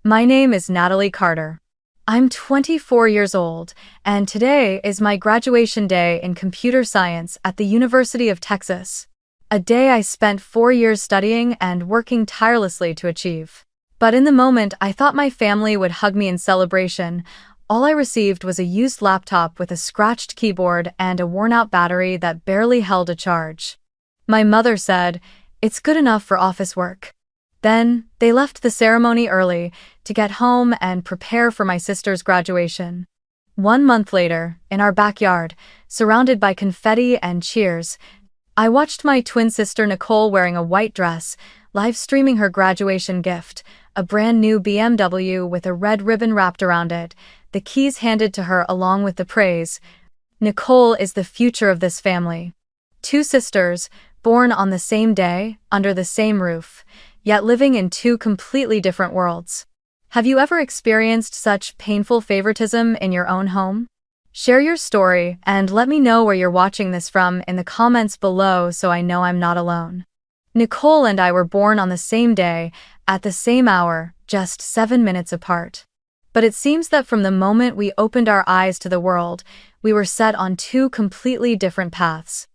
My name is Natalie Carter. I'm 24 years old, and today is my graduation day in computer science at the University of Texas. A day I spent 4 years studying and working tirelessly to achieve. But in the moment I thought my family would hug me in celebration, all I received was a used laptop with a scratched keyboard and a worn-out battery that barely held a charge. My mother said, "It's good enough for office work." Then, they left the ceremony early to get home and prepare for my sister's graduation. 1 month later, in our backyard, surrounded by confetti and cheers, I watched my twin sister Nicole wearing a white dress, live streaming her graduation gift, a brand new BMW with a red ribbon wrapped around it, the keys handed to her along with the praise. Nicole is the future of this family. Two sisters, born on the same day, under the same roof, yet living in two completely different worlds. Have you ever experienced such painful favoritism in your own home? Share your story and let me know where you're watching this from in the comments below so I know I'm not alone. Nicole and I were born on the same day, at the same hour, just 7 minutes apart. But it seems that from the moment we opened our eyes to the world, we were set on two completely different paths.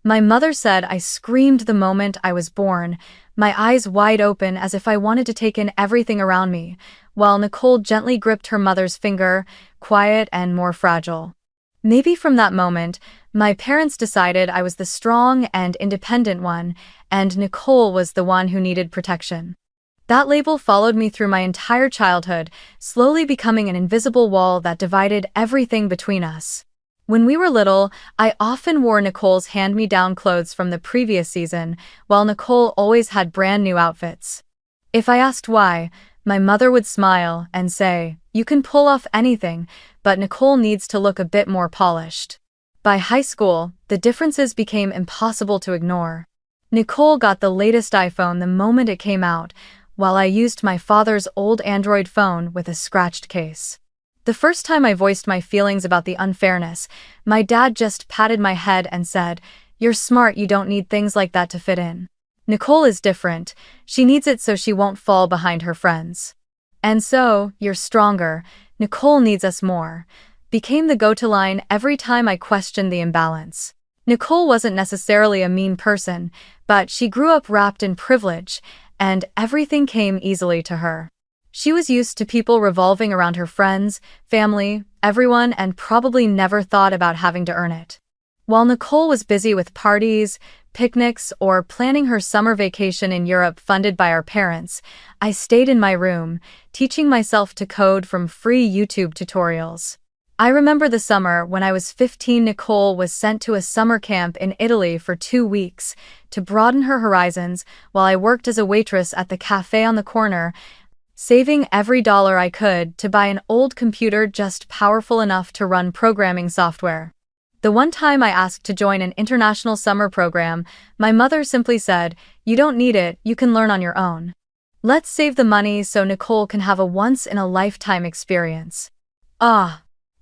My mother said I screamed the moment I was born, my eyes wide open as if I wanted to take in everything around me, while Nicole gently gripped her mother's finger, quiet and more fragile. Maybe from that moment, my parents decided I was the strong and independent one, and Nicole was the one who needed protection. That label followed me through my entire childhood, slowly becoming an invisible wall that divided everything between us. When we were little, I often wore Nicole's hand-me-down clothes from the previous season, while Nicole always had brand new outfits. If I asked why, my mother would smile and say, "You can pull off anything, but Nicole needs to look a bit more polished." By high school, the differences became impossible to ignore. Nicole got the latest iPhone the moment it came out, while I used my father's old Android phone with a scratched case. The first time I voiced my feelings about the unfairness, my dad just patted my head and said, "You're smart, you don't need things like that to fit in. Nicole is different, she needs it so she won't fall behind her friends." And so, "You're stronger, Nicole needs us more," became the go-to line every time I questioned the imbalance. Nicole wasn't necessarily a mean person, but she grew up wrapped in privilege, and everything came easily to her. She was used to people revolving around her friends, family, everyone, and probably never thought about having to earn it. While Nicole was busy with parties, picnics, or planning her summer vacation in Europe funded by our parents, I stayed in my room, teaching myself to code from free YouTube tutorials. I remember the summer when I was 15. Nicole was sent to a summer camp in Italy for 2 weeks to broaden her horizons while I worked as a waitress at the cafe on the corner, saving every dollar I could to buy an old computer just powerful enough to run programming software. The one time I asked to join an international summer program, my mother simply said, "You don't need it, you can learn on your own. Let's save the money so Nicole can have a once-in-a-lifetime experience."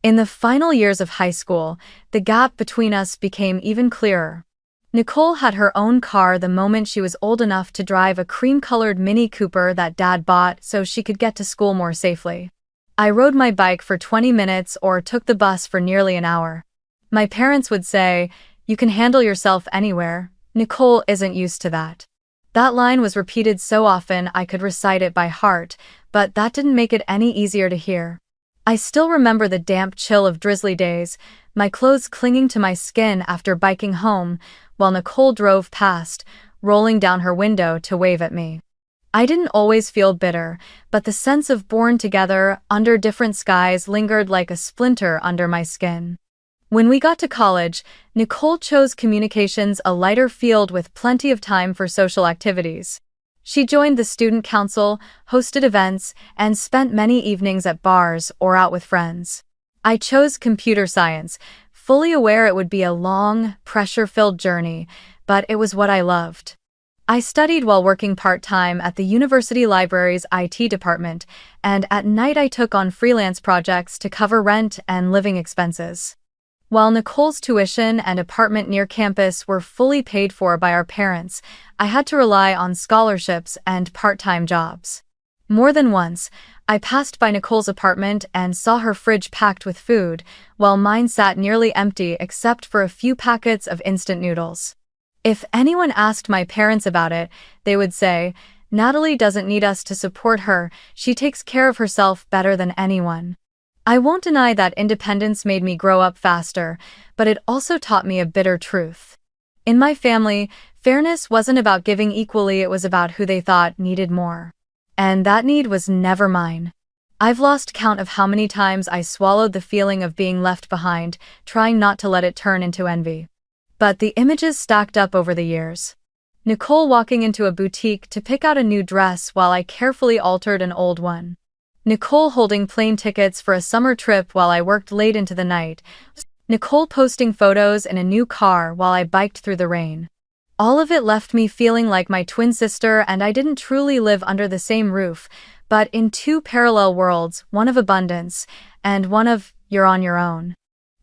In the final years of high school, the gap between us became even clearer. Nicole had her own car the moment she was old enough to drive a cream-colored Mini Cooper that Dad bought so she could get to school more safely. I rode my bike for 20 minutes or took the bus for nearly an hour. My parents would say, "You can handle yourself anywhere, Nicole isn't used to that." That line was repeated so often I could recite it by heart, but that didn't make it any easier to hear. I still remember the damp chill of drizzly days, my clothes clinging to my skin after biking home, while Nicole drove past, rolling down her window to wave at me. I didn't always feel bitter, but the sense of born together, under different skies lingered like a splinter under my skin. When we got to college, Nicole chose communications, a lighter field with plenty of time for social activities. She joined the student council, hosted events, and spent many evenings at bars or out with friends. I chose computer science, fully aware it would be a long, pressure-filled journey, but it was what I loved. I studied while working part-time at the university library's IT department, and at night I took on freelance projects to cover rent and living expenses. While Nicole's tuition and apartment near campus were fully paid for by our parents, I had to rely on scholarships and part-time jobs. More than once, I passed by Nicole's apartment and saw her fridge packed with food, while mine sat nearly empty except for a few packets of instant noodles. If anyone asked my parents about it, they would say, "Natalie doesn't need us to support her, she takes care of herself better than anyone." I won't deny that independence made me grow up faster, but it also taught me a bitter truth. In my family, fairness wasn't about giving equally, it was about who they thought needed more. And that need was never mine. I've lost count of how many times I swallowed the feeling of being left behind, trying not to let it turn into envy. But the images stacked up over the years. Nicole walking into a boutique to pick out a new dress while I carefully altered an old one. Nicole holding plane tickets for a summer trip while I worked late into the night. Nicole posting photos in a new car while I biked through the rain. All of it left me feeling like my twin sister and I didn't truly live under the same roof, but in two parallel worlds, one of abundance and one of you're on your own.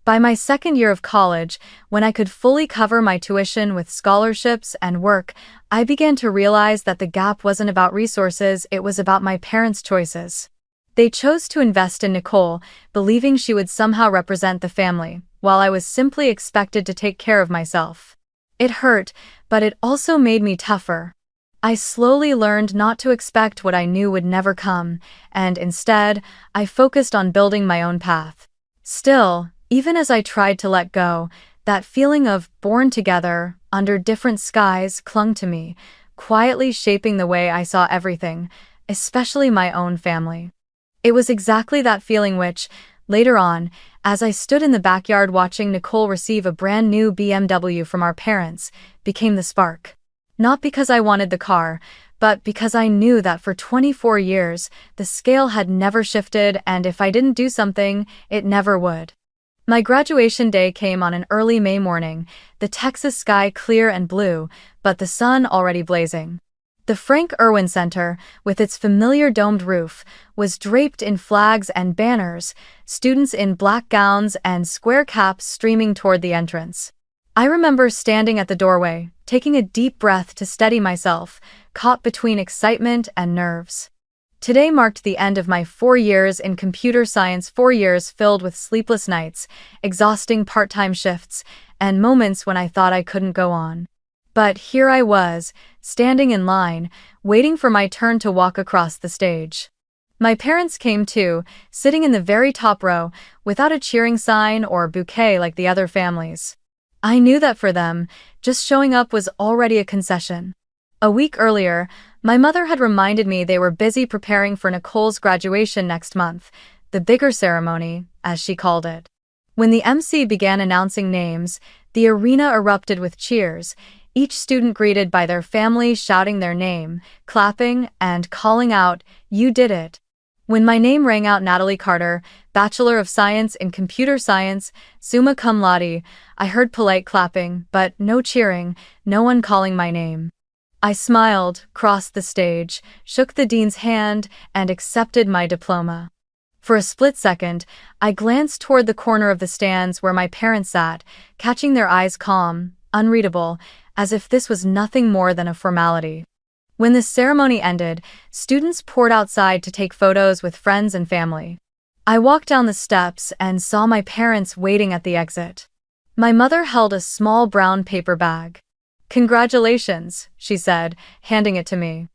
By my second year of college, when I could fully cover my tuition with scholarships and work, I began to realize that the gap wasn't about resources, it was about my parents' choices. They chose to invest in Nicole, believing she would somehow represent the family, while I was simply expected to take care of myself. It hurt, but it also made me tougher. I slowly learned not to expect what I knew would never come, and instead, I focused on building my own path. Still, even as I tried to let go, that feeling of born together, under different skies clung to me, quietly shaping the way I saw everything, especially my own family. It was exactly that feeling which, later on, as I stood in the backyard watching Nicole receive a brand new BMW from our parents, became the spark. Not because I wanted the car, but because I knew that for 24 years, the scale had never shifted and if I didn't do something, it never would. My graduation day came on an early May morning, the Texas sky clear and blue, but the sun already blazing. The Frank Irwin Center, with its familiar domed roof, was draped in flags and banners, students in black gowns and square caps streaming toward the entrance. I remember standing at the doorway, taking a deep breath to steady myself, caught between excitement and nerves. Today marked the end of my 4 years in computer science, 4 years filled with sleepless nights, exhausting part-time shifts, and moments when I thought I couldn't go on. But here I was, standing in line, waiting for my turn to walk across the stage. My parents came too, sitting in the very top row, without a cheering sign or bouquet like the other families. I knew that for them, just showing up was already a concession. A week earlier, my mother had reminded me they were busy preparing for Nicole's graduation next month, the bigger ceremony, as she called it. When the MC began announcing names, the arena erupted with cheers, each student greeted by their family shouting their name, clapping, and calling out, "You did it." When my name rang out, Natalie Carter, Bachelor of Science in Computer Science, summa cum laude, I heard polite clapping, but no cheering, no one calling my name. I smiled, crossed the stage, shook the dean's hand, and accepted my diploma. For a split second, I glanced toward the corner of the stands where my parents sat, catching their eyes calm, unreadable, as if this was nothing more than a formality. When the ceremony ended, students poured outside to take photos with friends and family. I walked down the steps and saw my parents waiting at the exit. My mother held a small brown paper bag. "Congratulations," she said, handing it to me.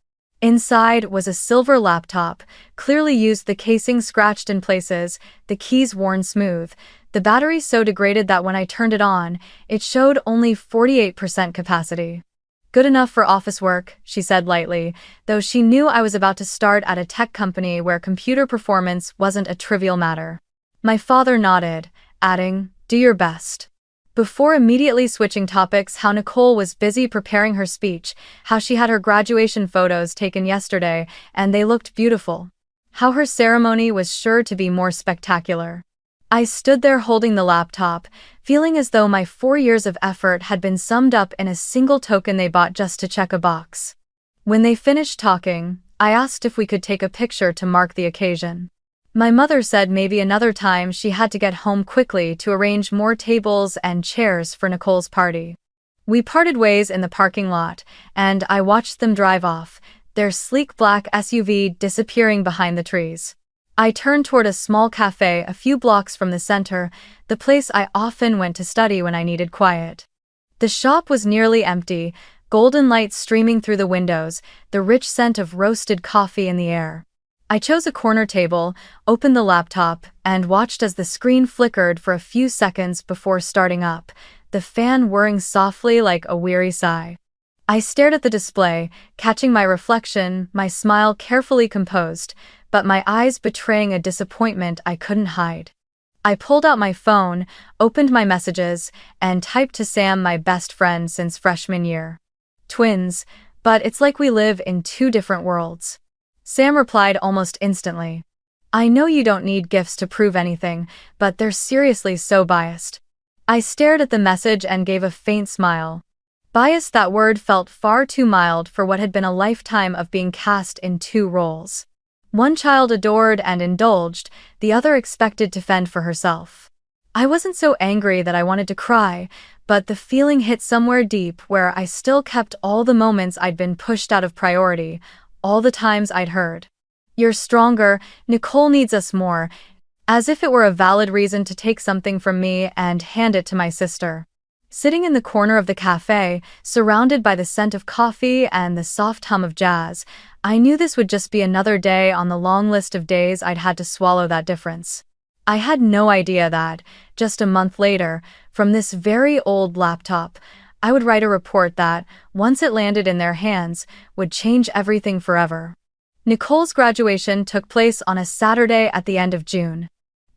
Inside was a silver laptop, clearly used, the casing scratched in places, the keys worn smooth, the battery so degraded that when I turned it on, it showed only 48% capacity. "Good enough for office work," she said lightly, though she knew I was about to start at a tech company where computer performance wasn't a trivial matter. My father nodded, adding, "Do your best." Before immediately switching topics, how Nicole was busy preparing her speech, how she had her graduation photos taken yesterday, and they looked beautiful. How her ceremony was sure to be more spectacular. I stood there holding the laptop, feeling as though my 4 years of effort had been summed up in a single token they bought just to check a box. When they finished talking, I asked if we could take a picture to mark the occasion. My mother said maybe another time. She had to get home quickly to arrange more tables and chairs for Nicole's party. We parted ways in the parking lot, and I watched them drive off, their sleek black SUV disappearing behind the trees. I turned toward a small cafe a few blocks from the center, the place I often went to study when I needed quiet. The shop was nearly empty, golden lights streaming through the windows, the rich scent of roasted coffee in the air. I chose a corner table, opened the laptop, and watched as the screen flickered for a few seconds before starting up, the fan whirring softly like a weary sigh. I stared at the display, catching my reflection, my smile carefully composed, but my eyes betraying a disappointment I couldn't hide. I pulled out my phone, opened my messages, and typed to Sam, my best friend since freshman year. Twins, but it's like we live in two different worlds. Sam replied almost instantly. I know you don't need gifts to prove anything, but they're seriously so biased. I stared at the message and gave a faint smile. Biased, that word felt far too mild for what had been a lifetime of being cast in two roles. One child adored and indulged, the other expected to fend for herself. I wasn't so angry that I wanted to cry, but the feeling hit somewhere deep where I still kept all the moments I'd been pushed out of priority, all the times I'd heard, "You're stronger, Nicole needs us more," as if it were a valid reason to take something from me and hand it to my sister. Sitting in the corner of the cafe, surrounded by the scent of coffee and the soft hum of jazz, I knew this would just be another day on the long list of days I'd had to swallow that difference. I had no idea that, just a month later, from this very old laptop, I would write a report that, once it landed in their hands, would change everything forever. Nicole's graduation took place on a Saturday at the end of June.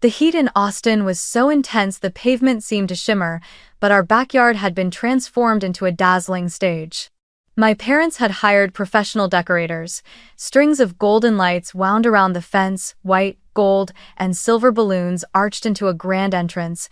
The heat in Austin was so intense the pavement seemed to shimmer, but our backyard had been transformed into a dazzling stage. My parents had hired professional decorators. Strings of golden lights wound around the fence, white, gold, and silver balloons arched into a grand entrance,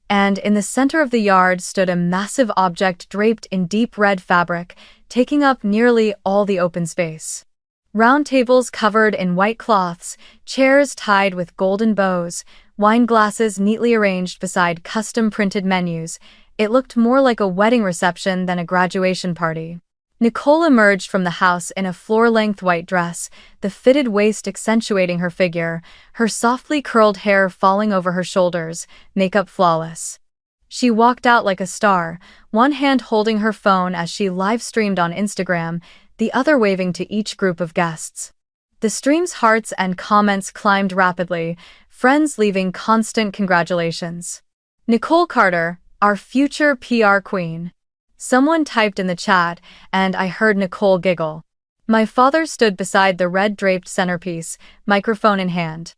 and in the center of the yard stood a massive object draped in deep red fabric, taking up nearly all the open space. Round tables covered in white cloths, chairs tied with golden bows, wine glasses neatly arranged beside custom-printed menus. It looked more like a wedding reception than a graduation party. Nicole emerged from the house in a floor-length white dress, the fitted waist accentuating her figure, her softly curled hair falling over her shoulders, makeup flawless. She walked out like a star, one hand holding her phone as she live-streamed on Instagram, the other waving to each group of guests. The stream's hearts and comments climbed rapidly, friends leaving constant congratulations. "Nicole Carter, our future PR queen." Someone typed in the chat, and I heard Nicole giggle. My father stood beside the red-draped centerpiece, microphone in hand.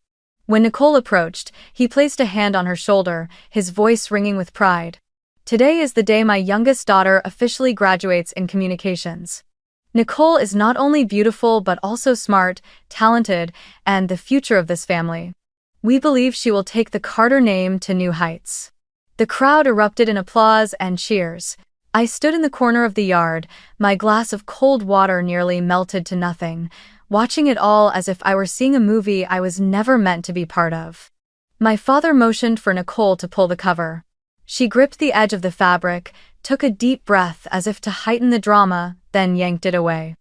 When Nicole approached, he placed a hand on her shoulder, his voice ringing with pride. "Today is the day my youngest daughter officially graduates in communications. Nicole is not only beautiful but also smart, talented, and the future of this family. We believe she will take the Carter name to new heights." The crowd erupted in applause and cheers. I stood in the corner of the yard, my glass of cold water nearly melted to nothing, watching it all as if I were seeing a movie I was never meant to be part of. My father motioned for Nicole to pull the cover. She gripped the edge of the fabric, took a deep breath as if to heighten the drama, then yanked it away.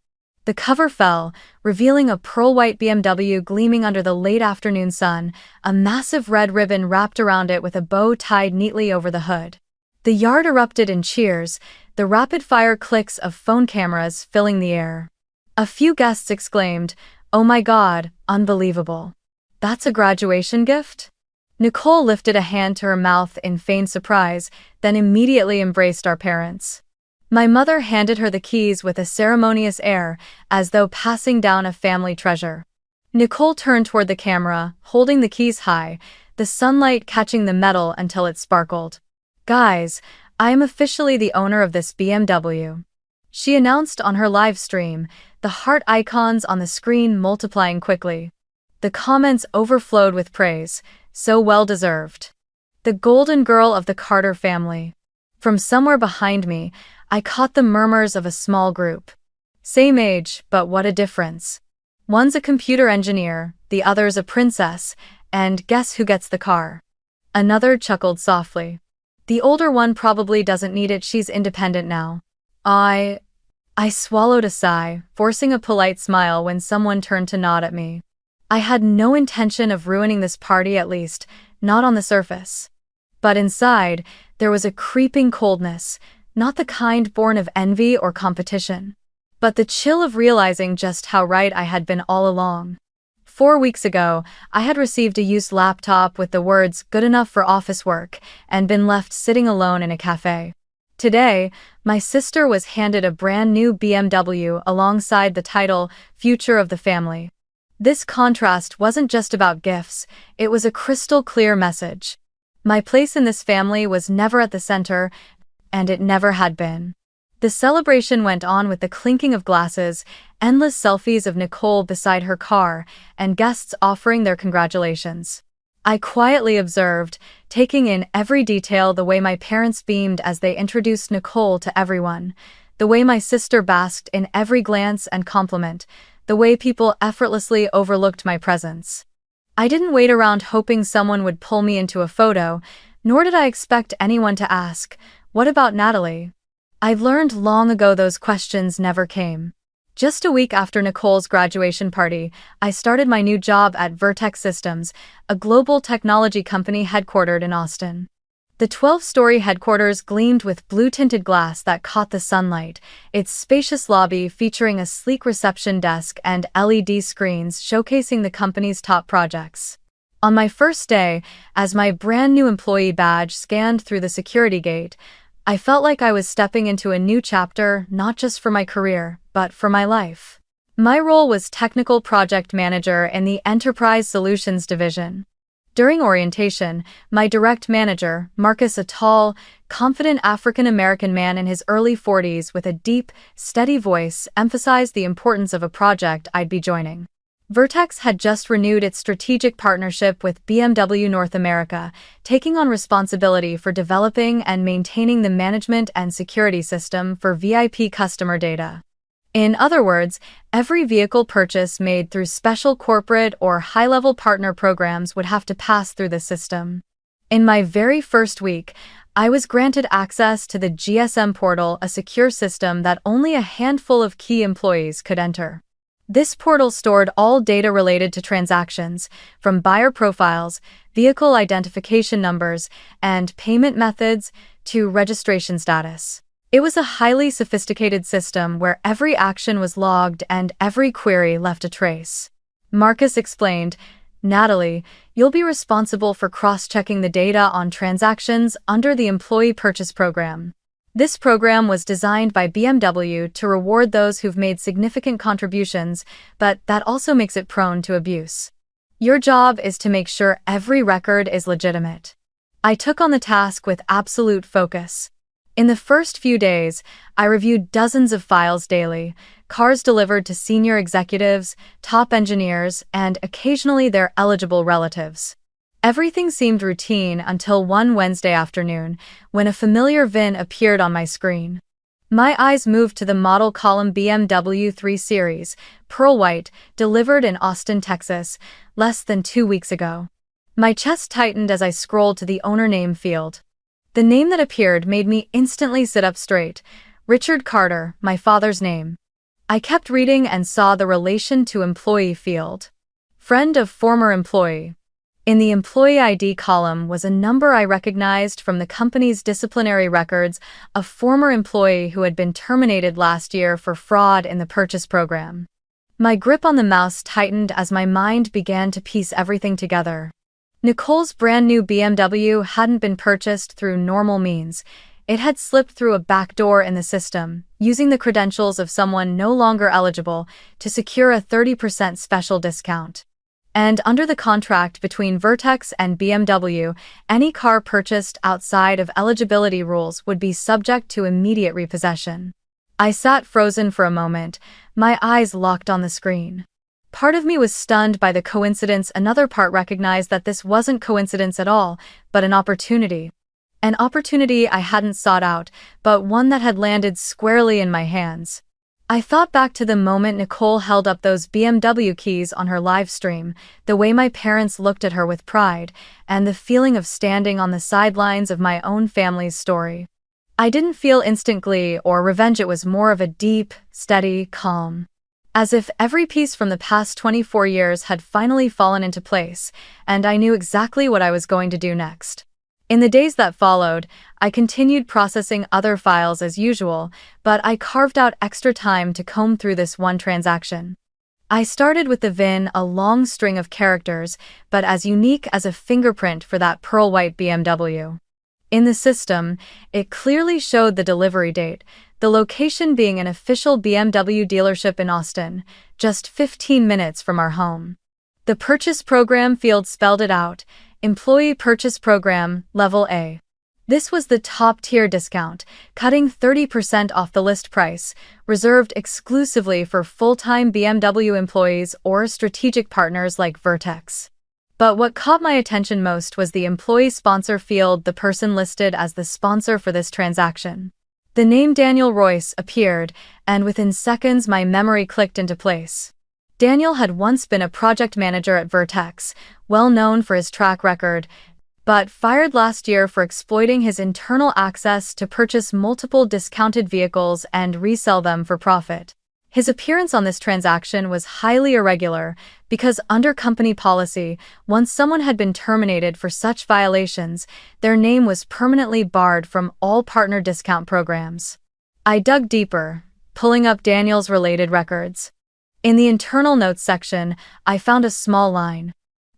The cover fell, revealing a pearl-white BMW gleaming under the late afternoon sun, a massive red ribbon wrapped around it with a bow tied neatly over the hood. The yard erupted in cheers, the rapid-fire clicks of phone cameras filling the air. A few guests exclaimed, "Oh my God, unbelievable. That's a graduation gift?" Nicole lifted a hand to her mouth in feigned surprise, then immediately embraced our parents. My mother handed her the keys with a ceremonious air, as though passing down a family treasure. Nicole turned toward the camera, holding the keys high, the sunlight catching the metal until it sparkled. "Guys, I am officially the owner of this BMW," she announced on her live stream, the heart icons on the screen multiplying quickly. The comments overflowed with praise, so well-deserved. "The golden girl of the Carter family." From somewhere behind me, I caught the murmurs of a small group. "Same age, but what a difference. One's a computer engineer, the other's a princess, and guess who gets the car?" Another chuckled softly. "The older one probably doesn't need it, she's independent now." I I swallowed a sigh, forcing a polite smile when someone turned to nod at me. I had no intention of ruining this party, at least, not on the surface. But inside, there was a creeping coldness, not the kind born of envy or competition, but the chill of realizing just how right I had been all along. 4 weeks ago, I had received a used laptop with the words "good enough for office work" and been left sitting alone in a cafe. Today, my sister was handed a brand new BMW alongside the title "Future of the Family." This contrast wasn't just about gifts, it was a crystal clear message. My place in this family was never at the center, and it never had been. The celebration went on with the clinking of glasses, endless selfies of Nicole beside her car, and guests offering their congratulations. I quietly observed, taking in every detail, the way my parents beamed as they introduced Nicole to everyone, the way my sister basked in every glance and compliment, the way people effortlessly overlooked my presence. I didn't wait around hoping someone would pull me into a photo, nor did I expect anyone to ask, "What about Natalie?" I've learned long ago those questions never came. Just a week after Nicole's graduation party, I started my new job at Vertex Systems, a global technology company headquartered in Austin. The 12-story headquarters gleamed with blue-tinted glass that caught the sunlight, its spacious lobby featuring a sleek reception desk and LED screens showcasing the company's top projects. On my first day, as my brand new employee badge scanned through the security gate, I felt like I was stepping into a new chapter, not just for my career, but for my life. My role was Technical Project Manager in the Enterprise Solutions Division. During orientation, my direct manager, Marcus, a tall, confident African-American man in his early 40s with a deep, steady voice, emphasized the importance of a project I'd be joining. Vertex had just renewed its strategic partnership with BMW North America, taking on responsibility for developing and maintaining the management and security system for VIP customer data. In other words, every vehicle purchase made through special corporate or high-level partner programs would have to pass through the system. In my very first week, I was granted access to the GSM portal, a secure system that only a handful of key employees could enter. This portal stored all data related to transactions, from buyer profiles, vehicle identification numbers, and payment methods, to registration status. It was a highly sophisticated system where every action was logged and every query left a trace. Marcus explained, "Natalie, you'll be responsible for cross-checking the data on transactions under the Employee Purchase Program. This program was designed by BMW to reward those who've made significant contributions, but that also makes it prone to abuse. Your job is to make sure every record is legitimate." I took on the task with absolute focus. In the first few days, I reviewed dozens of files daily, cars delivered to senior executives, top engineers, and occasionally their eligible relatives. Everything seemed routine until one Wednesday afternoon, when a familiar VIN appeared on my screen. My eyes moved to the model column BMW 3 Series, pearl white, delivered in Austin, Texas, less than 2 weeks ago. My chest tightened as I scrolled to the owner name field. The name that appeared made me instantly sit up straight. Richard Carter, my father's name. I kept reading and saw the relation to employee field. Friend of former employee. In the employee ID column was a number I recognized from the company's disciplinary records, a former employee who had been terminated last year for fraud in the purchase program. My grip on the mouse tightened as my mind began to piece everything together. Nicole's brand new BMW hadn't been purchased through normal means. It had slipped through a back door in the system, using the credentials of someone no longer eligible to secure a 30% special discount. And under the contract between Vertex and BMW, any car purchased outside of eligibility rules would be subject to immediate repossession. I sat frozen for a moment, my eyes locked on the screen. Part of me was stunned by the coincidence, another part recognized that this wasn't coincidence at all, but an opportunity. An opportunity I hadn't sought out, but one that had landed squarely in my hands. I thought back to the moment Nicole held up those BMW keys on her live stream, the way my parents looked at her with pride, and the feeling of standing on the sidelines of my own family's story. I didn't feel instant glee or revenge, it was more of a deep, steady calm. As if every piece from the past 24 years had finally fallen into place, and I knew exactly what I was going to do next. In the days that followed, I continued processing other files as usual, but I carved out extra time to comb through this one transaction. I started with the VIN, a long string of characters, but as unique as a fingerprint for that pearl-white BMW. In the system, it clearly showed the delivery date, the location being an official BMW dealership in Austin, just 15 minutes from our home. The purchase program field spelled it out: Employee Purchase Program, Level A. This was the top-tier discount, cutting 30% off the list price, reserved exclusively for full-time BMW employees or strategic partners like Vertex. But what caught my attention most was the employee sponsor field, the person listed as the sponsor for this transaction. The name Daniel Royce appeared, and within seconds my memory clicked into place. Daniel had once been a project manager at Vertex, well known for his track record, but fired last year for exploiting his internal access to purchase multiple discounted vehicles and resell them for profit. His appearance on this transaction was highly irregular because under company policy, once someone had been terminated for such violations, their name was permanently barred from all partner discount programs. I dug deeper, pulling up Daniel's related records. In the internal notes section, I found a small line.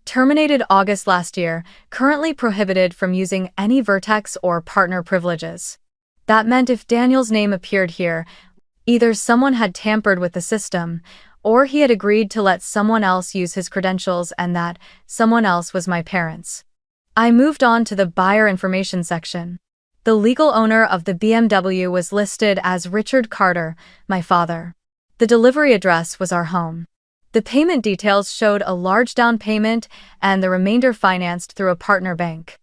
Terminated August last year, currently prohibited from using any Vertex or partner privileges. That meant if Daniel's name appeared here, either someone had tampered with the system, or he had agreed to let someone else use his credentials, and that someone else was my parents. I moved on to the buyer information section. The legal owner of the BMW was listed as Richard Carter, my father. The delivery address was our home. The payment details showed a large down payment and the remainder financed through a partner bank.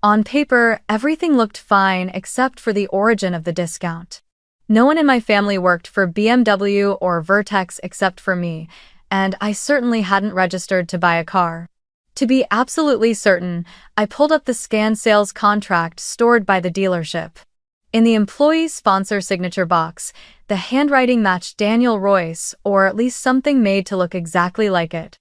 On paper, everything looked fine except for the origin of the discount. No one in my family worked for BMW or Vertex except for me, and I certainly hadn't registered to buy a car. To be absolutely certain, I pulled up the scanned sales contract stored by the dealership. In the employee sponsor signature box, the handwriting matched Daniel Royce, or at least something made to look exactly like it.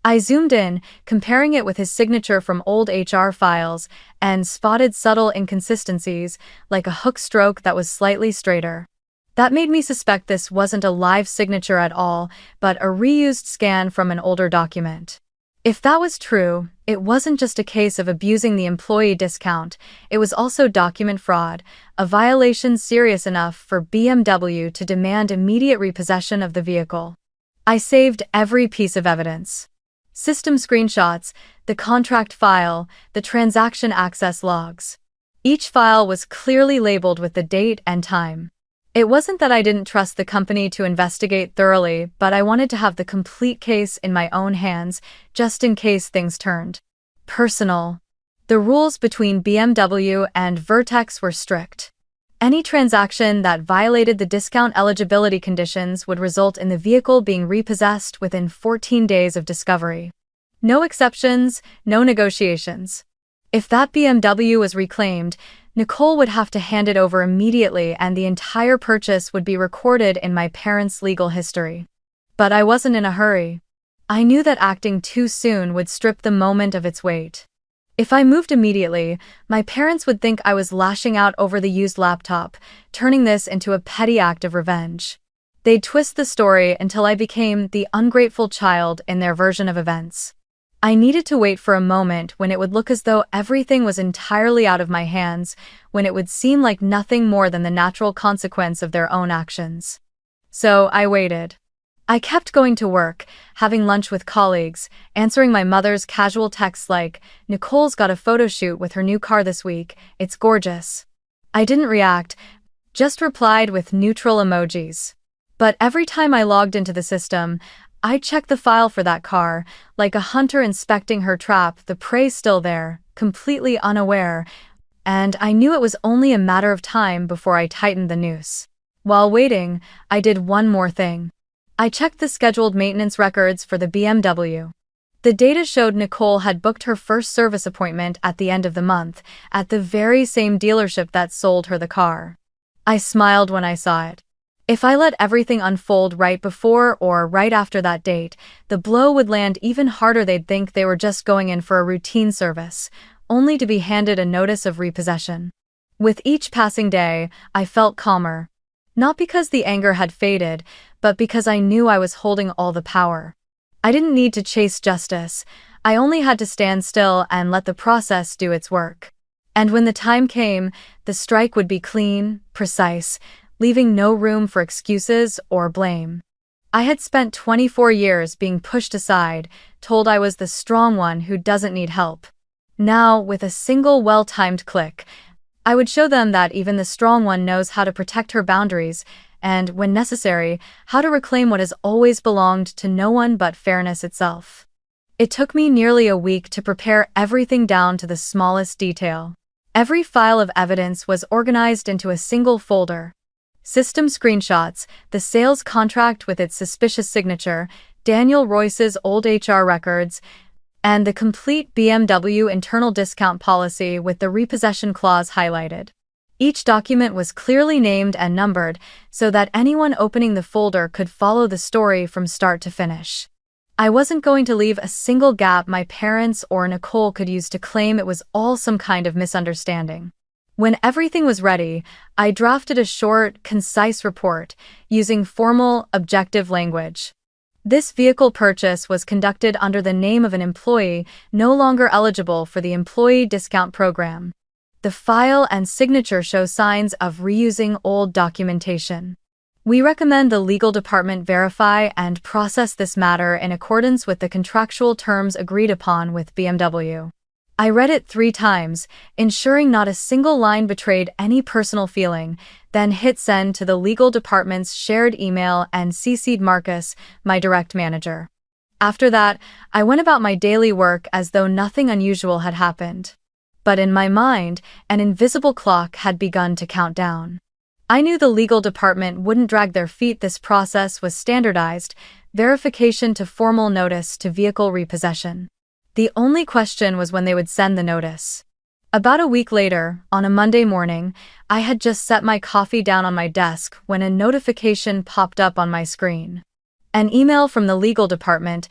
I zoomed in, comparing it with his signature from old HR files, and spotted subtle inconsistencies, like a hook stroke that was slightly straighter. That made me suspect this wasn't a live signature at all, but a reused scan from an older document. If that was true, it wasn't just a case of abusing the employee discount, it was also document fraud, a violation serious enough for BMW to demand immediate repossession of the vehicle. I saved every piece of evidence. System screenshots, the contract file, the transaction access logs. Each file was clearly labeled with the date and time. It wasn't that I didn't trust the company to investigate thoroughly, but I wanted to have the complete case in my own hands, just in case things turned personal. The rules between BMW and Vertex were strict. Any transaction that violated the discount eligibility conditions would result in the vehicle being repossessed within 14 days of discovery. No exceptions, no negotiations. If that BMW was reclaimed, Nicole would have to hand it over immediately and the entire purchase would be recorded in my parents' legal history. But I wasn't in a hurry. I knew that acting too soon would strip the moment of its weight. If I moved immediately, my parents would think I was lashing out over the used laptop, turning this into a petty act of revenge. They'd twist the story until I became the ungrateful child in their version of events. I needed to wait for a moment when it would look as though everything was entirely out of my hands, when it would seem like nothing more than the natural consequence of their own actions. So I waited. I kept going to work, having lunch with colleagues, answering my mother's casual texts like, "Nicole's got a photo shoot with her new car this week, it's gorgeous." I didn't react, just replied with neutral emojis. But every time I logged into the system, I checked the file for that car, like a hunter inspecting her trap, the prey still there, completely unaware, and I knew it was only a matter of time before I tightened the noose. While waiting, I did one more thing. I checked the scheduled maintenance records for the BMW. The data showed Nicole had booked her first service appointment at the end of the month, at the very same dealership that sold her the car. I smiled when I saw it. If I let everything unfold right before or right after that date, the blow would land even harder. They'd think they were just going in for a routine service, only to be handed a notice of repossession. With each passing day, I felt calmer. Not because the anger had faded, but because I knew I was holding all the power. I didn't need to chase justice. I only had to stand still and let the process do its work. And when the time came, the strike would be clean, precise, leaving no room for excuses or blame. I had spent 24 years being pushed aside, told I was the strong one who doesn't need help. Now, with a single well-timed click, I would show them that even the strong one knows how to protect her boundaries and, when necessary, how to reclaim what has always belonged to no one but fairness itself. It took me nearly a week to prepare everything down to the smallest detail. Every file of evidence was organized into a single folder. System screenshots, the sales contract with its suspicious signature, Daniel Royce's old HR records, and the complete BMW internal discount policy with the repossession clause highlighted. Each document was clearly named and numbered so that anyone opening the folder could follow the story from start to finish. I wasn't going to leave a single gap my parents or Nicole could use to claim it was all some kind of misunderstanding. When everything was ready, I drafted a short, concise report using formal, objective language. This vehicle purchase was conducted under the name of an employee no longer eligible for the employee discount program. The file and signature show signs of reusing old documentation. We recommend the legal department verify and process this matter in accordance with the contractual terms agreed upon with BMW. I read it 3 times, ensuring not a single line betrayed any personal feeling, then hit send to the legal department's shared email and CC'd Marcus, my direct manager. After that, I went about my daily work as though nothing unusual had happened. But in my mind, an invisible clock had begun to count down. I knew the legal department wouldn't drag their feet. This process was standardized, verification to formal notice to vehicle repossession. The only question was when they would send the notice. About a week later, on a Monday morning, I had just set my coffee down on my desk when a notification popped up on my screen. An email from the legal department,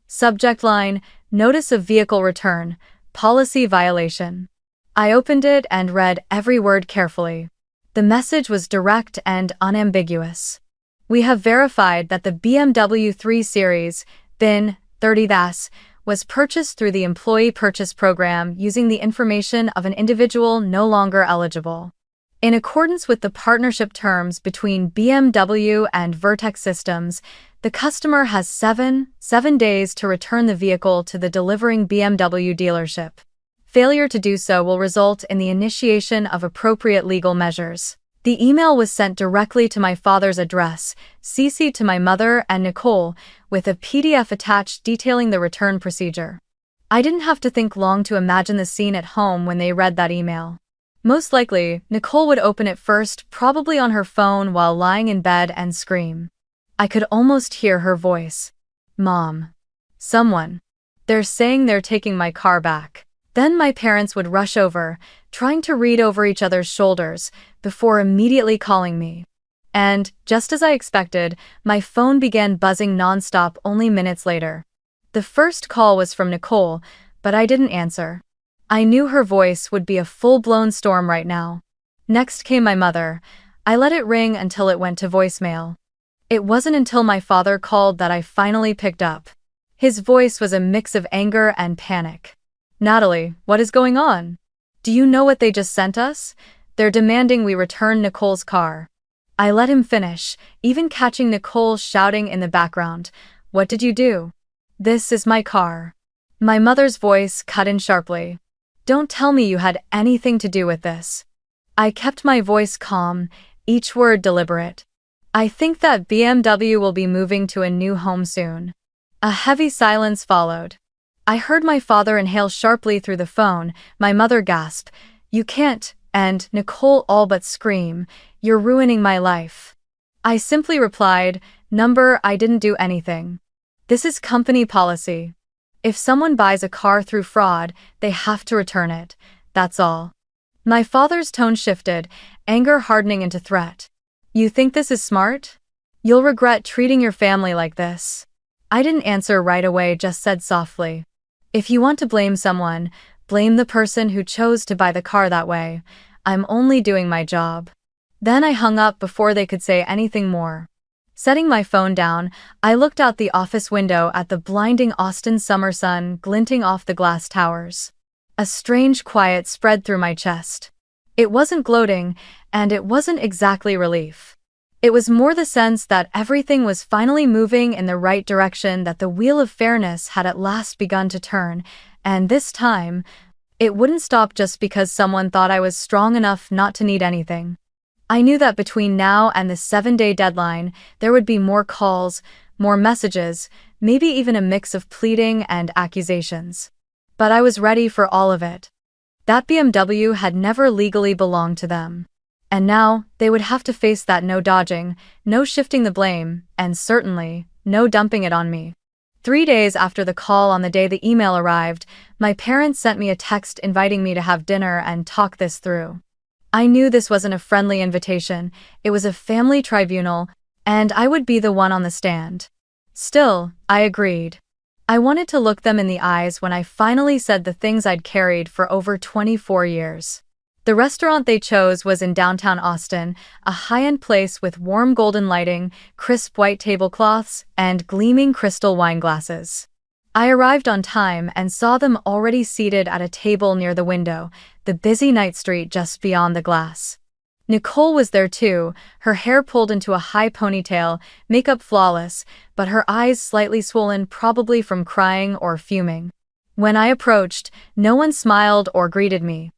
subject line, Notice of Vehicle Return, Policy Violation. I opened it and read every word carefully. The message was direct and unambiguous. We have verified that the BMW 3 Series, VIN 30-, was purchased through the Employee Purchase Program using the information of an individual no longer eligible. In accordance with the partnership terms between BMW and Vertex Systems, the customer has 7 days to return the vehicle to the delivering BMW dealership. Failure to do so will result in the initiation of appropriate legal measures. The email was sent directly to my father's address, CC'd to my mother and Nicole, with a PDF attached detailing the return procedure. I didn't have to think long to imagine the scene at home when they read that email. Most likely, Nicole would open it first, probably on her phone while lying in bed, and scream. I could almost hear her voice. Mom. Someone. They're saying they're taking my car back. Then my parents would rush over, trying to read over each other's shoulders, before immediately calling me. And, just as I expected, my phone began buzzing nonstop only minutes later. The first call was from Nicole, but I didn't answer. I knew her voice would be a full-blown storm right now. Next came my mother. I let it ring until it went to voicemail. It wasn't until my father called that I finally picked up. His voice was a mix of anger and panic. Natalie, what is going on? Do you know what they just sent us? They're demanding we return Nicole's car. I let him finish, even catching Nicole shouting in the background, What did you do? This is my car. My mother's voice cut in sharply. Don't tell me you had anything to do with this. I kept my voice calm, each word deliberate. I think that BMW will be moving to a new home soon. A heavy silence followed. I heard my father inhale sharply through the phone, my mother gasp, You can't, and Nicole all but scream, You're ruining my life. I simply replied, Number, I didn't do anything. This is company policy. If someone buys a car through fraud, they have to return it. That's all. My father's tone shifted, anger hardening into threat. You think this is smart? You'll regret treating your family like this. I didn't answer right away, just said softly. If you want to blame someone, blame the person who chose to buy the car that way. I'm only doing my job. Then I hung up before they could say anything more. Setting my phone down, I looked out the office window at the blinding Austin summer sun glinting off the glass towers. A strange quiet spread through my chest. It wasn't gloating, and it wasn't exactly relief. It was more the sense that everything was finally moving in the right direction, that the wheel of fairness had at last begun to turn, and this time, it wouldn't stop just because someone thought I was strong enough not to need anything. I knew that between now and the 7-day deadline, there would be more calls, more messages, maybe even a mix of pleading and accusations. But I was ready for all of it. That BMW had never legally belonged to them. And now, they would have to face that. No dodging, no shifting the blame, and certainly, no dumping it on me. 3 days after the call, on the day the email arrived, my parents sent me a text inviting me to have dinner and talk this through. I knew this wasn't a friendly invitation, it was a family tribunal, and I would be the one on the stand. Still, I agreed. I wanted to look them in the eyes when I finally said the things I'd carried for over 24 years. The restaurant they chose was in downtown Austin, a high-end place with warm golden lighting, crisp white tablecloths, and gleaming crystal wine glasses. I arrived on time and saw them already seated at a table near the window, the busy night street just beyond the glass. Nicole was there too, her hair pulled into a high ponytail, makeup flawless, but her eyes slightly swollen, probably from crying or fuming. When I approached, no one smiled or greeted me.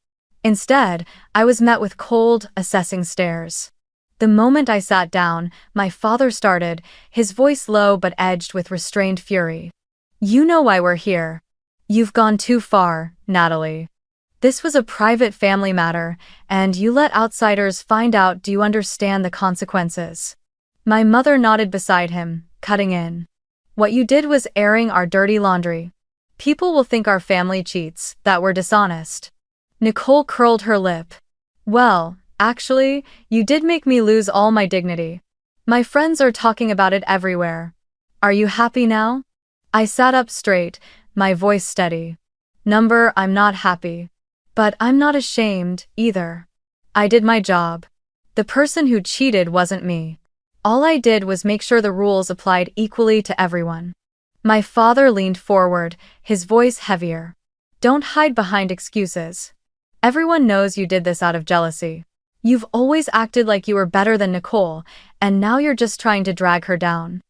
Instead, I was met with cold, assessing stares. The moment I sat down, my father started, his voice low but edged with restrained fury. You know why we're here. You've gone too far, Natalie. This was a private family matter, and you let outsiders find out. Do you understand the consequences? My mother nodded beside him, cutting in. What you did was airing our dirty laundry. People will think our family cheats, that we're dishonest. Nicole curled her lip. Well, actually, you did make me lose all my dignity. My friends are talking about it everywhere. Are you happy now? I sat up straight, my voice steady. I'm not happy. But I'm not ashamed, either. I did my job. The person who cheated wasn't me. All I did was make sure the rules applied equally to everyone. My father leaned forward, his voice heavier. Don't hide behind excuses. Everyone knows you did this out of jealousy. You've always acted like you were better than Nicole, and now you're just trying to drag her down.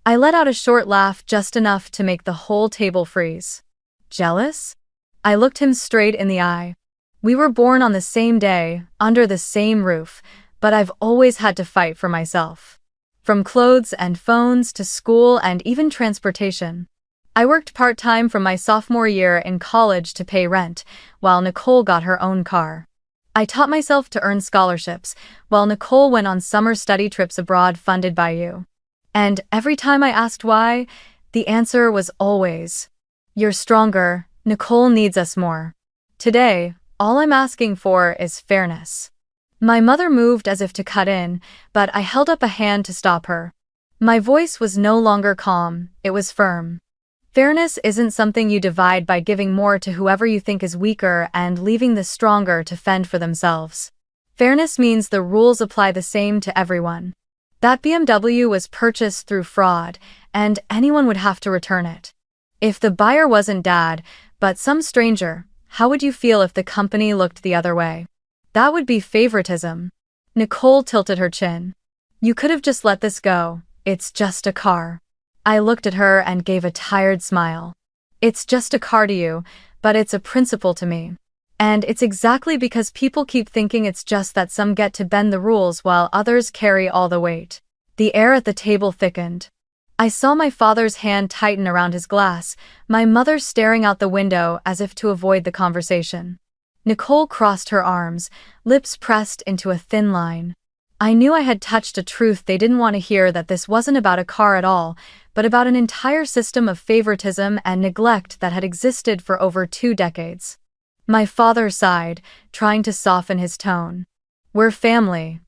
I let out a short laugh, just enough to make the whole table freeze. Jealous? I looked him straight in the eye. We were born on the same day, under the same roof, but I've always had to fight for myself. From clothes and phones to school and even transportation. I worked part-time from my sophomore year in college to pay rent, while Nicole got her own car. I taught myself to earn scholarships, while Nicole went on summer study trips abroad funded by you. And every time I asked why, the answer was always, you're stronger, Nicole needs us more. Today, all I'm asking for is fairness. My mother moved as if to cut in, but I held up a hand to stop her. My voice was no longer calm, it was firm. Fairness isn't something you divide by giving more to whoever you think is weaker and leaving the stronger to fend for themselves. Fairness means the rules apply the same to everyone. That BMW was purchased through fraud, and anyone would have to return it. If the buyer wasn't Dad, but some stranger, how would you feel if the company looked the other way? That would be favoritism. Nicole tilted her chin. You could have just let this go. It's just a car. I looked at her and gave a tired smile. It's just a car to you, but it's a principle to me. And it's exactly because people keep thinking it's just that some get to bend the rules while others carry all the weight. The air at the table thickened. I saw my father's hand tighten around his glass, my mother staring out the window as if to avoid the conversation. Nicole crossed her arms, lips pressed into a thin line. I knew I had touched a truth they didn't want to hear, that this wasn't about a car at all, but about an entire system of favoritism and neglect that had existed for over 2 decades. My father sighed, trying to soften his tone. "We're family.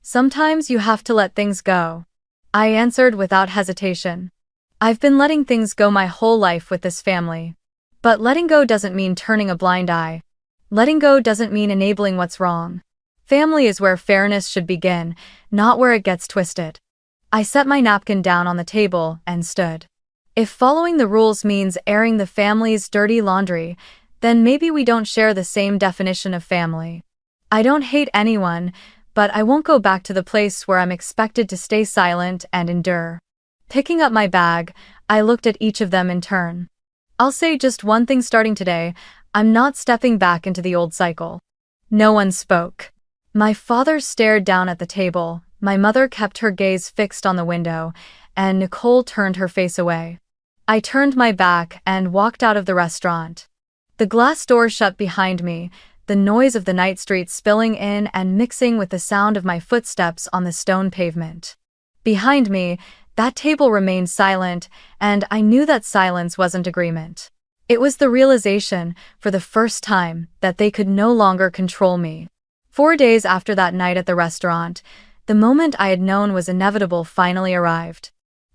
Sometimes you have to let things go," I answered without hesitation. I've been letting things go my whole life with this family. But letting go doesn't mean turning a blind eye. Letting go doesn't mean enabling what's wrong. Family is where fairness should begin, not where it gets twisted. I set my napkin down on the table and stood. If following the rules means airing the family's dirty laundry, then maybe we don't share the same definition of family. I don't hate anyone, but I won't go back to the place where I'm expected to stay silent and endure. Picking up my bag, I looked at each of them in turn. I'll say just one thing starting today: I'm not stepping back into the old cycle. No one spoke. My father stared down at the table, my mother kept her gaze fixed on the window, and Nicole turned her face away. I turned my back and walked out of the restaurant. The glass door shut behind me, the noise of the night street spilling in and mixing with the sound of my footsteps on the stone pavement. Behind me, that table remained silent, and I knew that silence wasn't agreement. It was the realization, for the first time, that they could no longer control me. 4 days after that night at the restaurant, the moment I had known was inevitable finally arrived.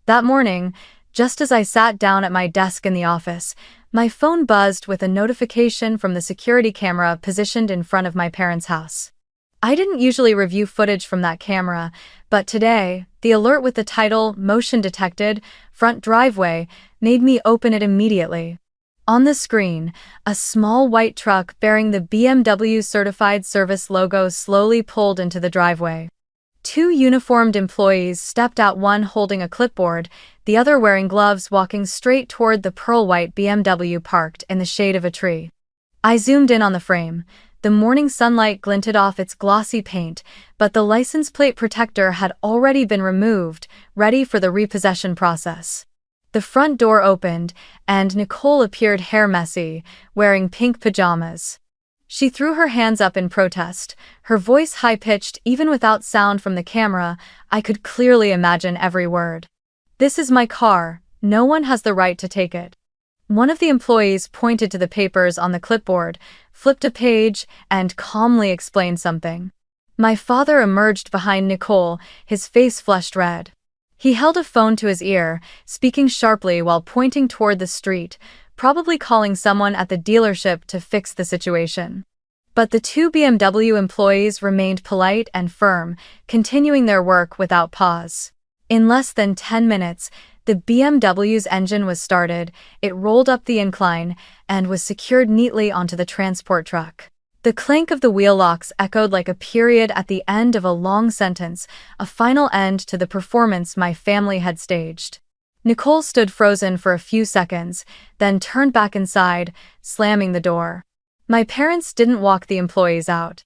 That morning, just as I sat down at my desk in the office, my phone buzzed with a notification from the security camera positioned in front of my parents' house. I didn't usually review footage from that camera, but today, the alert with the title "Motion Detected, Front Driveway" made me open it immediately. On the screen, a small white truck bearing the BMW Certified Service logo slowly pulled into the driveway. 2 uniformed employees stepped out, one holding a clipboard, the other wearing gloves, walking straight toward the pearl-white BMW parked in the shade of a tree. I zoomed in on the frame. The morning sunlight glinted off its glossy paint, but the license plate protector had already been removed, ready for the repossession process. The front door opened, and Nicole appeared hair messy, wearing pink pajamas. She threw her hands up in protest, her voice high-pitched even without sound from the camera. I could clearly imagine every word. "This is my car. No one has the right to take it." One of the employees pointed to the papers on the clipboard, flipped a page, and calmly explained something. My father emerged behind Nicole, his face flushed red. He held a phone to his ear, speaking sharply while pointing toward the street, probably calling someone at the dealership to fix the situation. But the 2 BMW employees remained polite and firm, continuing their work without pause. In less than 10 minutes, the BMW's engine was started, it rolled up the incline, and was secured neatly onto the transport truck. The clank of the wheel locks echoed like a period at the end of a long sentence, a final end to the performance my family had staged. Nicole stood frozen for a few seconds, then turned back inside, slamming the door. My parents didn't walk the employees out.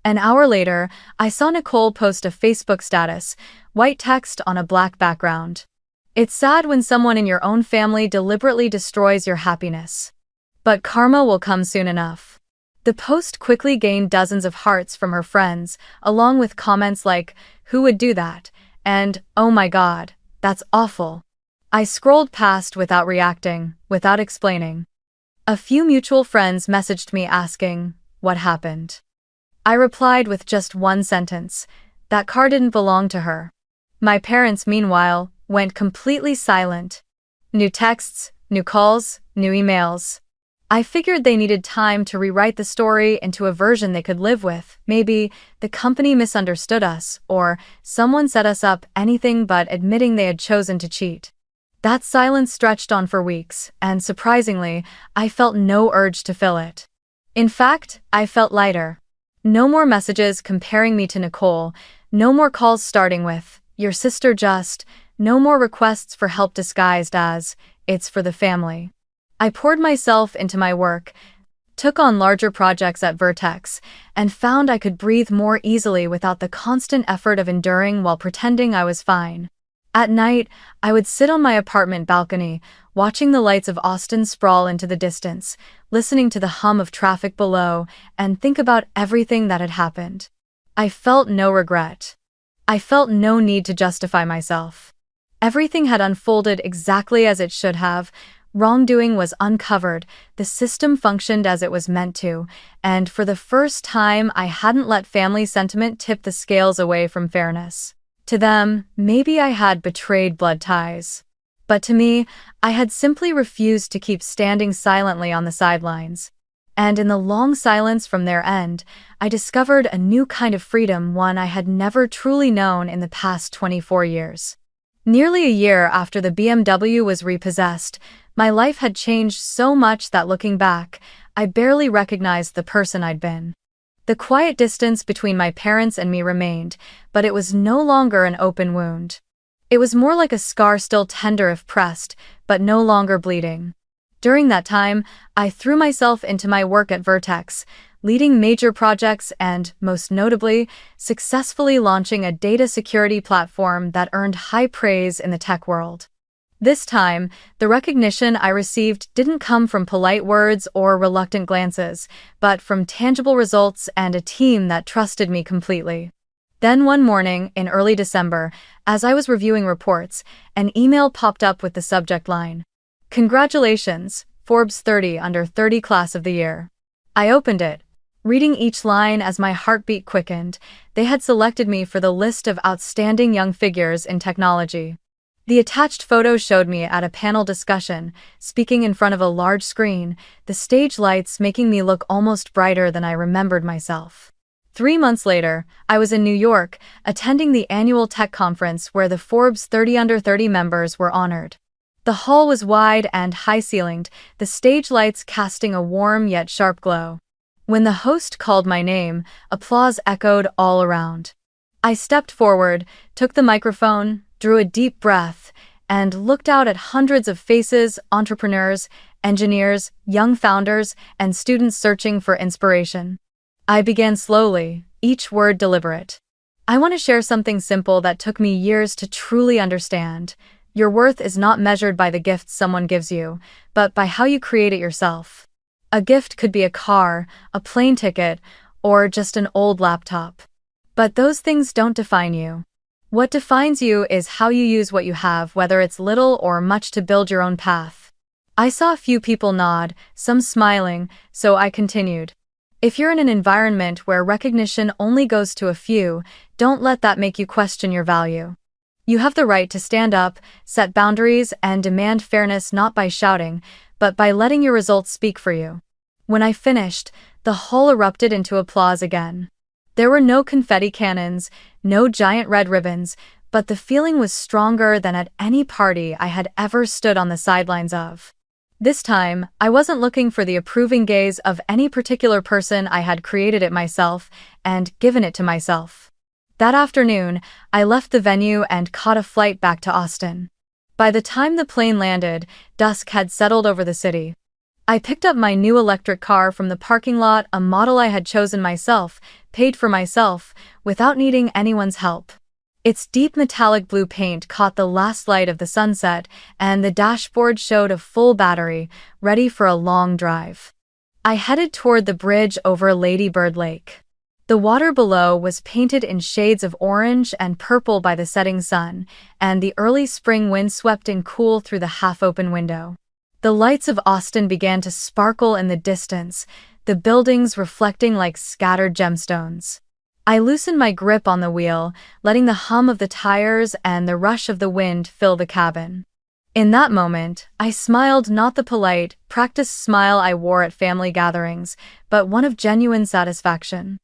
An hour later, I saw Nicole post a Facebook status, white text on a black background. "It's sad when someone in your own family deliberately destroys your happiness. But karma will come soon enough." The post quickly gained dozens of hearts from her friends, along with comments like, "Who would do that?" and "Oh my God, that's awful." I scrolled past without reacting, without explaining. A few mutual friends messaged me asking, "What happened?" I replied with just one sentence: "That car didn't belong to her." My parents, meanwhile, went completely silent. New texts, new calls, new emails. I figured they needed time to rewrite the story into a version they could live with. Maybe the company misunderstood us, or someone set us up, anything but admitting they had chosen to cheat. That silence stretched on for weeks, and surprisingly, I felt no urge to fill it. In fact, I felt lighter. No more messages comparing me to Nicole, no more calls starting with, "Your sister just," no more requests for help disguised as, "It's for the family." I poured myself into my work, took on larger projects at Vertex, and found I could breathe more easily without the constant effort of enduring while pretending I was fine. At night, I would sit on my apartment balcony, watching the lights of Austin sprawl into the distance, listening to the hum of traffic below, and think about everything that had happened. I felt no regret. I felt no need to justify myself. Everything had unfolded exactly as it should have. Wrongdoing was uncovered, the system functioned as it was meant to, and for the first time I hadn't let family sentiment tip the scales away from fairness. To them, maybe I had betrayed blood ties. But to me, I had simply refused to keep standing silently on the sidelines. And in the long silence from their end, I discovered a new kind of freedom, one I had never truly known in the past 24 years. Nearly a year after the BMW was repossessed, my life had changed so much that looking back, I barely recognized the person I'd been. The quiet distance between my parents and me remained, but it was no longer an open wound. It was more like a scar still tender if pressed, but no longer bleeding. During that time, I threw myself into my work at Vertex, leading major projects and, most notably, successfully launching a data security platform that earned high praise in the tech world. This time, the recognition I received didn't come from polite words or reluctant glances, but from tangible results and a team that trusted me completely. Then one morning, in early December, as I was reviewing reports, an email popped up with the subject line, "Congratulations, Forbes 30 Under 30 Class of the Year." I opened it, reading each line as my heartbeat quickened. They had selected me for the list of outstanding young figures in technology. The attached photo showed me at a panel discussion, speaking in front of a large screen, the stage lights making me look almost brighter than I remembered myself. 3 months later, I was in New York, attending the annual tech conference where the Forbes 30 Under 30 members were honored. The hall was wide and high-ceilinged, the stage lights casting a warm yet sharp glow. When the host called my name, applause echoed all around. I stepped forward, took the microphone, drew a deep breath, and looked out at hundreds of faces, entrepreneurs, engineers, young founders, and students searching for inspiration. I began slowly, each word deliberate. I want to share something simple that took me years to truly understand. Your worth is not measured by the gifts someone gives you, but by how you create it yourself. A gift could be a car, a plane ticket, or just an old laptop. But those things don't define you. What defines you is how you use what you have, whether it's little or much, to build your own path. I saw a few people nod, some smiling, so I continued. If you're in an environment where recognition only goes to a few, don't let that make you question your value. You have the right to stand up, set boundaries, and demand fairness, not by shouting, but by letting your results speak for you. When I finished, the hall erupted into applause again. There were no confetti cannons, no giant red ribbons, but the feeling was stronger than at any party I had ever stood on the sidelines of. This time, I wasn't looking for the approving gaze of any particular person. I had created it myself and given it to myself. That afternoon, I left the venue and caught a flight back to Austin. By the time the plane landed, dusk had settled over the city. I picked up my new electric car from the parking lot, a model I had chosen myself, paid for myself, without needing anyone's help. Its deep metallic blue paint caught the last light of the sunset, and the dashboard showed a full battery, ready for a long drive. I headed toward the bridge over Lady Bird Lake. The water below was painted in shades of orange and purple by the setting sun, and the early spring wind swept in cool through the half-open window. The lights of Austin began to sparkle in the distance, the buildings reflecting like scattered gemstones. I loosened my grip on the wheel, letting the hum of the tires and the rush of the wind fill the cabin. In that moment, I smiled, not the polite, practiced smile I wore at family gatherings, but one of genuine satisfaction.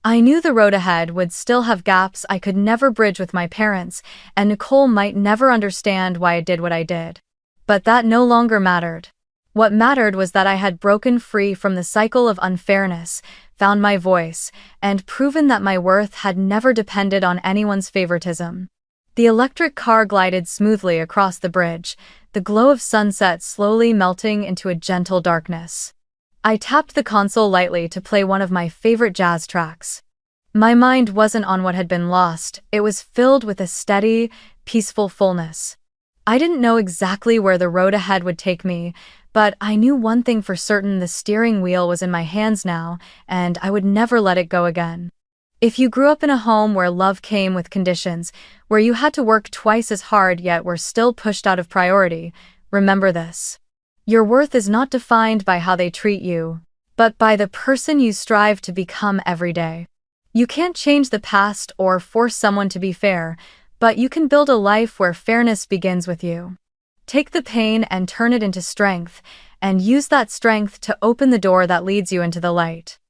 I knew the road ahead would still have gaps I could never bridge with my parents, and Nicole might never understand why I did what I did. But that no longer mattered. What mattered was that I had broken free from the cycle of unfairness, found my voice, and proven that my worth had never depended on anyone's favoritism. The electric car glided smoothly across the bridge, the glow of sunset slowly melting into a gentle darkness. I tapped the console lightly to play one of my favorite jazz tracks. My mind wasn't on what had been lost, it was filled with a steady, peaceful fullness. I didn't know exactly where the road ahead would take me, but I knew one thing for certain: the steering wheel was in my hands now, and I would never let it go again. If you grew up in a home where love came with conditions, where you had to work twice as hard yet were still pushed out of priority, remember this. Your worth is not defined by how they treat you, but by the person you strive to become every day. You can't change the past or force someone to be fair, but you can build a life where fairness begins with you. Take the pain and turn it into strength, and use that strength to open the door that leads you into the light.